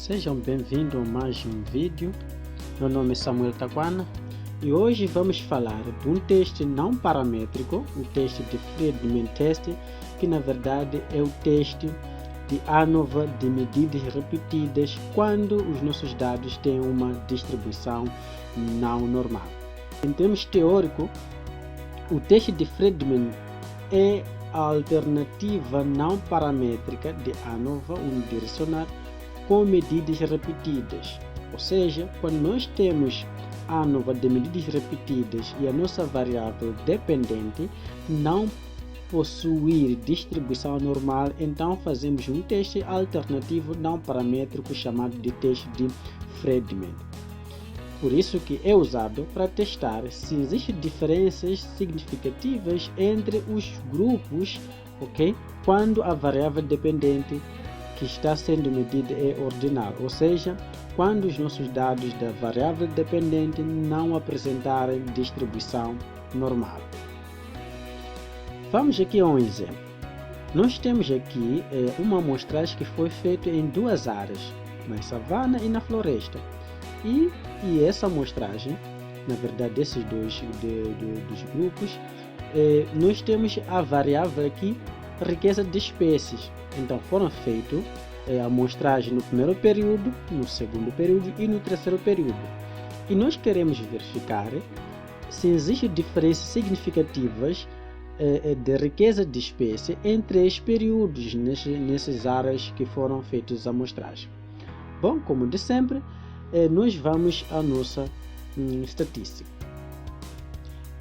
Sejam bem-vindos a mais um vídeo. Meu nome é Samuel Taquana e hoje vamos falar de um teste não paramétrico, o teste de Friedman Test, que na verdade é o teste de ANOVA de medidas repetidas quando os nossos dados têm uma distribuição não normal. Em termos teóricos, o teste de Friedman é a alternativa não paramétrica de ANOVA unidirecional com medidas repetidas. Ou seja, quando nós temos ANOVA de medidas repetidas e a nossa variável dependente não possuir distribuição normal, então fazemos um teste alternativo não paramétrico chamado de teste de Friedman. Por isso que é usado para testar se existem diferenças significativas entre os grupos, ok? Quando a variável dependente que está sendo medida é ordinal, ou seja, quando os nossos dados da variável dependente não apresentarem distribuição normal. Vamos aqui a um exemplo. Nós temos aqui uma amostragem que foi feita em duas áreas, na savana e na floresta. E essa amostragem, na verdade, desses dois dos grupos, nós temos a variável aqui, riqueza de espécies. Então foram feitas amostragem no primeiro período, no segundo período e no terceiro período. E nós queremos verificar se existem diferenças significativas de riqueza de espécie em 3 períodos nessas áreas que foram feitas as amostragens. Bom, como de sempre, nós vamos à nossa estatística.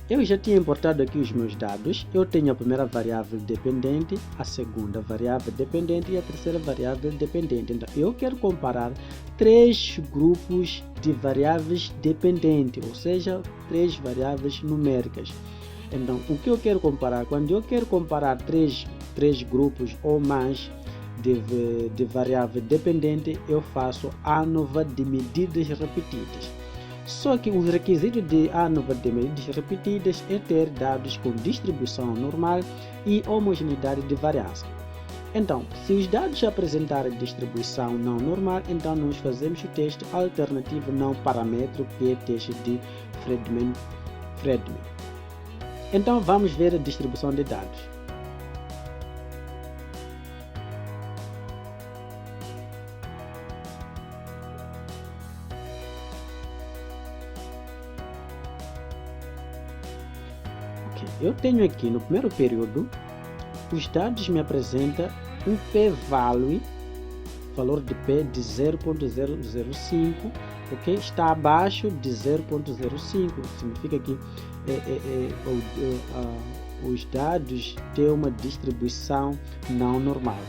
Eu já tinha importado aqui os meus dados. Eu tenho a primeira variável dependente, a segunda variável dependente e a terceira variável dependente. Então, eu quero comparar 3 grupos de variáveis dependentes, ou seja, 3 variáveis numéricas. Então, o que eu quero comparar? Quando eu quero comparar 3 grupos ou mais de variável dependente, eu faço ANOVA de medidas repetidas. Só que o requisito de ANOVA de medidas repetidas é ter dados com distribuição normal e homogeneidade de variância. Então, se os dados apresentarem distribuição não normal, então nós fazemos o teste alternativo não paramétrico, que é o teste de Friedman. Então, vamos ver a distribuição de dados. Eu tenho aqui no primeiro período, os dados me apresentam um p-value, valor de p de 0.005, ok? Está abaixo de 0.05, significa que os dados têm uma distribuição não normal.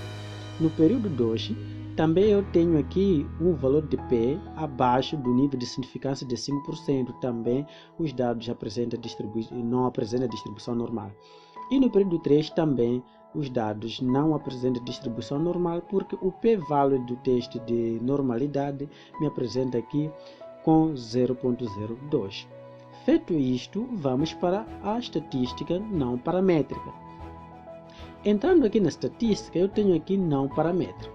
No período 2, também eu tenho aqui um valor de P abaixo do nível de significância de 5%. Também os dados não apresentam distribuição normal. E no período 3 também os dados não apresentam distribuição normal, porque o p-value do teste de normalidade me apresenta aqui com 0.02. Feito isto, vamos para a estatística não paramétrica. Entrando aqui na estatística, eu tenho aqui não paramétrico.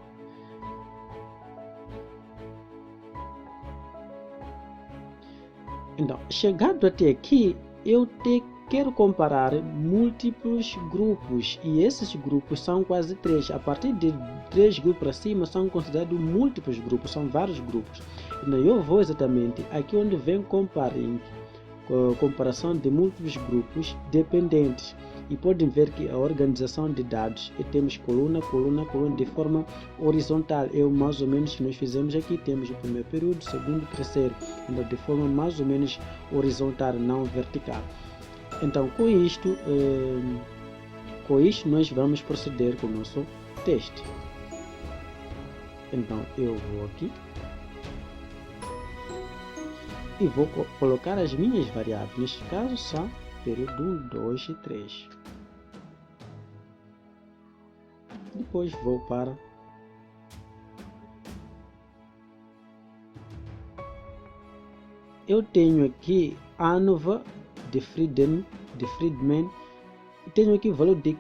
Então, chegando até aqui, eu quero comparar múltiplos grupos, e esses grupos são quase 3. A partir de 3 grupos para cima são considerados múltiplos grupos, são vários grupos. Então, eu vou exatamente aqui onde vem comparação de múltiplos grupos dependentes. E podem ver que a organização de dados, temos coluna de forma horizontal. Mais ou menos que nós fizemos aqui, temos o primeiro período, segundo, terceiro, então de forma mais ou menos horizontal, não vertical. Então com isto nós vamos proceder com o nosso teste. Então eu vou aqui e vou colocar as minhas variáveis, neste caso são período 1, 2 e 3. Depois vou para eu tenho aqui ANOVA de Friedman, tenho aqui o valor de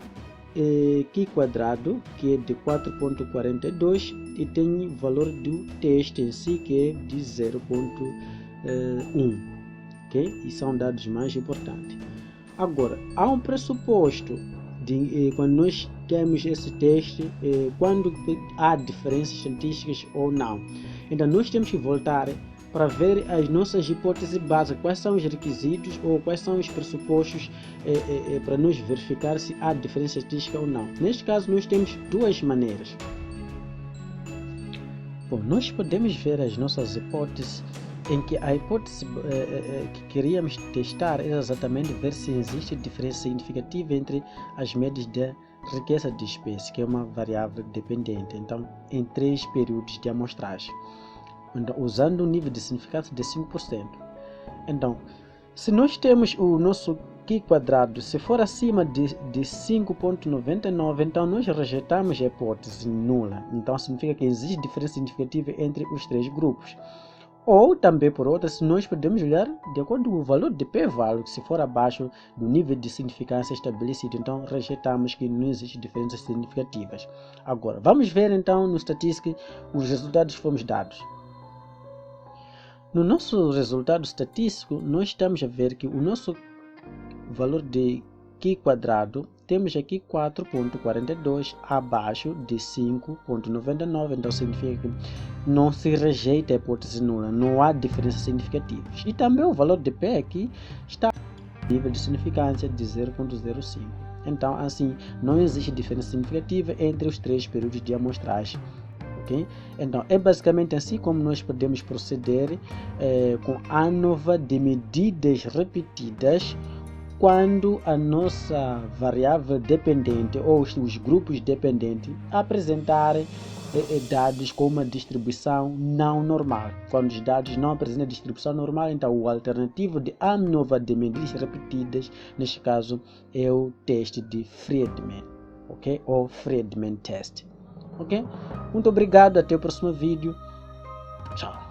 Q quadrado, que é de 4.42, e tem o valor do teste em si, que é de 0.1. Ok? E são dados mais importantes. Agora, há um pressuposto quando nós temos esse teste, quando há diferenças estatísticas ou não. Então, nós temos que voltar para ver as nossas hipóteses básicas, quais são os requisitos ou quais são os pressupostos para nós verificar se há diferença estatística ou não. Neste caso, nós temos duas maneiras. Bom, nós podemos ver as nossas hipóteses em que a hipótese que queríamos testar era exatamente ver se existe diferença significativa entre as médias da riqueza de espécie, que é uma variável dependente, então, em 3 períodos de amostragem, então, usando um nível de significância de 5%. Então, se nós temos o nosso Q quadrado, se for acima de 5.99, então nós rejeitamos a hipótese nula. Então, significa que existe diferença significativa entre os 3 grupos. Ou também, por outra, se nós podemos olhar de acordo com o valor de p-value, se for abaixo do nível de significância estabelecido, então rejeitamos que não existem diferenças significativas. Agora, vamos ver então no estatística os resultados que fomos dados. No nosso resultado estatístico, nós estamos a ver que o nosso valor de Q quadrado, temos aqui 4.42 abaixo de 5.99, então significa que não se rejeita a hipótese nula, não há diferenças significativas. E também o valor de P aqui está no nível de significância de 0.05. Então, assim, não existe diferença significativa entre os 3 períodos de amostragem. Okay? Então, é basicamente assim como nós podemos proceder com a ANOVA de medidas repetidas quando a nossa variável dependente ou os grupos dependentes apresentarem dados com uma distribuição não normal. Quando os dados não apresentam distribuição normal, então o alternativo de ANOVA de medidas repetidas, neste caso, é o teste de Friedman, ok? Ou Friedman test. Ok? Muito obrigado, até o próximo vídeo. Tchau.